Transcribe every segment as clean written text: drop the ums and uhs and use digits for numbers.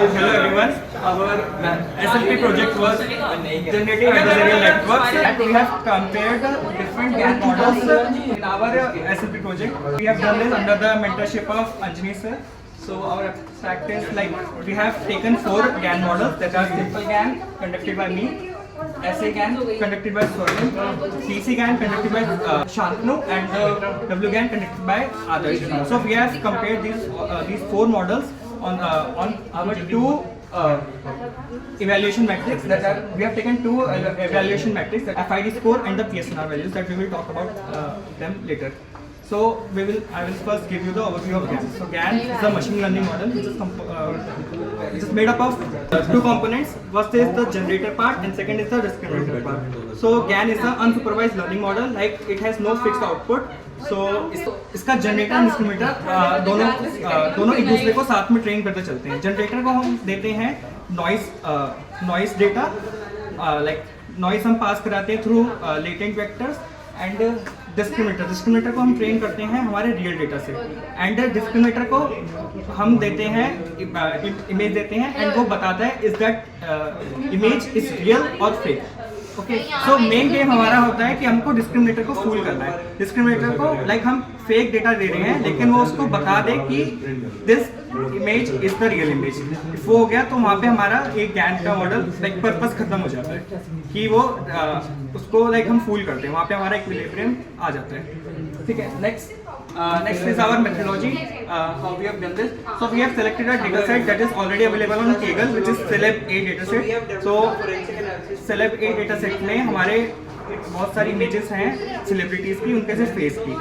Hello everyone. Our SLP project was generative adversarial networks, and we have compared different GAN models in our SLP project. We have done this under the mentorship of Anjani sir. So our abstract is like we have taken 4 GAN models that are simple GAN conducted by me, SA GAN conducted by Sorin, DC GAN conducted by Shantanu, and W GAN conducted by Adarsh. So we have compared these 4 models on our 2 evaluation metrics that are, we have taken 2 evaluation metrics, the FID score and the PSNR values, that we will talk about them later. So I will first give you the overview of GAN. So GAN is a machine learning model which is made up of 2 components. First is the generator part and second is the discriminator part. So GAN is an unsupervised learning model, like it has no fixed output. So इसका generator और discriminator दोनों एक दूसरे को साथ में train करते चलते हैं. जनरेटर को हम देते हैं नॉइस डेटा, लाइक नॉइस हम पास कराते हैं through latent vectors, and discriminator को हम ट्रेन करते हैं हमारे रियल डेटा से, एंड डिस्क्रिमिनेटर को हम देते हैं इमेज देते हैं एंड वो बताता है is that image is real और fake. Okay, so main game हमारा होता है कि हमको डिस्क्रिमिनेटर को फूल करना है. डिस्क्रिमिनेटर को लाइक हम फेक डेटा दे रहे हैं लेकिन वो उसको बता दे कि this image is the real image. वो हो गया तो वहाँ पे हमारा एक GAN का मॉडल लाइक पर्पस खत्म हो जाता है कि वो उसको लाइक हम फूल करते हैं, वहाँ पे हमारा इक्विलिब्रियम आ जाता है. ठीक है, next is our methodology, how we have done this. So we have selected a data set that is already available on Kaggle, which is Celeb A data set. So Celeb A data set में हमारे बहुत सारी images हैं celebrities की, उनके से face की.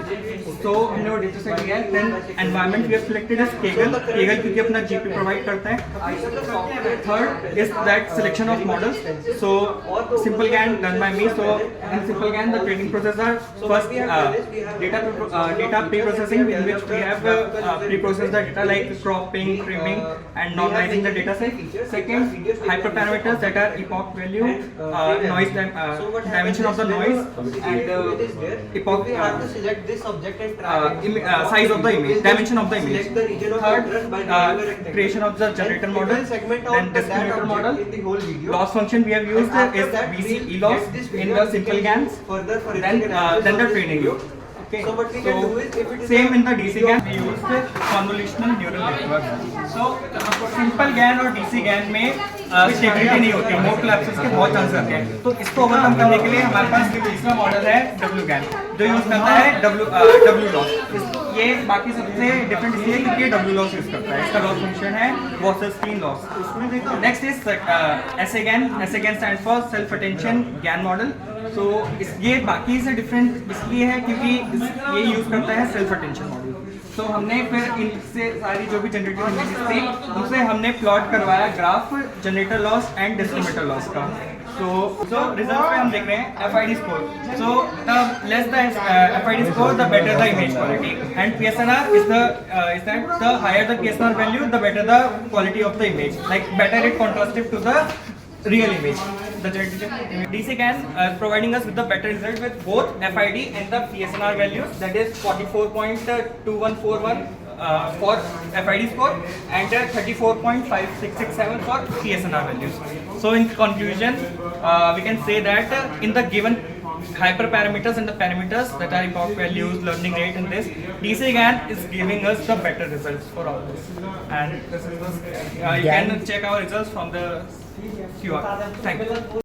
तो हमने वो डेटा सेट लिया है. Then environment we have selected as Kaggle क्योंकि अपना जीपी प्रोवाइड करता है. Third is that selection of models. So simple GAN done by me. So in simple GAN the training process are first data pre-processing, in which we have pre-processed the data like cropping, trimming and normalizing the data set. Second, hyperparameters that are epoch value, noise dimension of the noise, and epoch size of the image, dimension of the image. Third, creation of the generator model, then discriminator model. Loss function we have used is BC loss in the simple GANs, then the training loop. Okay. So what we can do is, if it is same in the DC GAN, we use the convolutional neural network. So simple GAN और DC GAN में stability नहीं होती, mode collapses के बहुत chance रहते हैं. तो इसको ओवरकम करने के लिए हमारे पास तीसरा मॉडल है W GAN, जो यूज करता है W लॉस. ये बाकी सबसे डिफरेंट इसलिए क्योंकि W लॉस यूज करता है. इसका लॉस फंक्शन है Wasserstein loss. Next is SA GAN. SA GAN stands for self attention GAN model. So ये बाकी से डिफरेंट इसलिए है क्योंकि ये यूज करता है सेल्फ अटेंशन मॉडल. तो हमने फिर इनसे सारी जो भी जनरेटिव इमेजेस थी उनसे हमने प्लॉट करवाया graph generator loss and discriminator loss का. So results में हम देख रहे हैं FID score. So the less the FID score, the better the image quality. And PSNR is that the higher the PSNR value, the better the quality of the image. Like better it contrastive to the real image. The DC GAN providing us with the better result with both FID and the PSNR values, that is 44.2141 for FID score and 34.5667 for PSNR values. So in conclusion, we can say that in the given hyperparameters and the parameters that are epoch values, learning rate and this, DC GAN is giving us the better results for all this. And this is you can check our results from the QR. Thank you.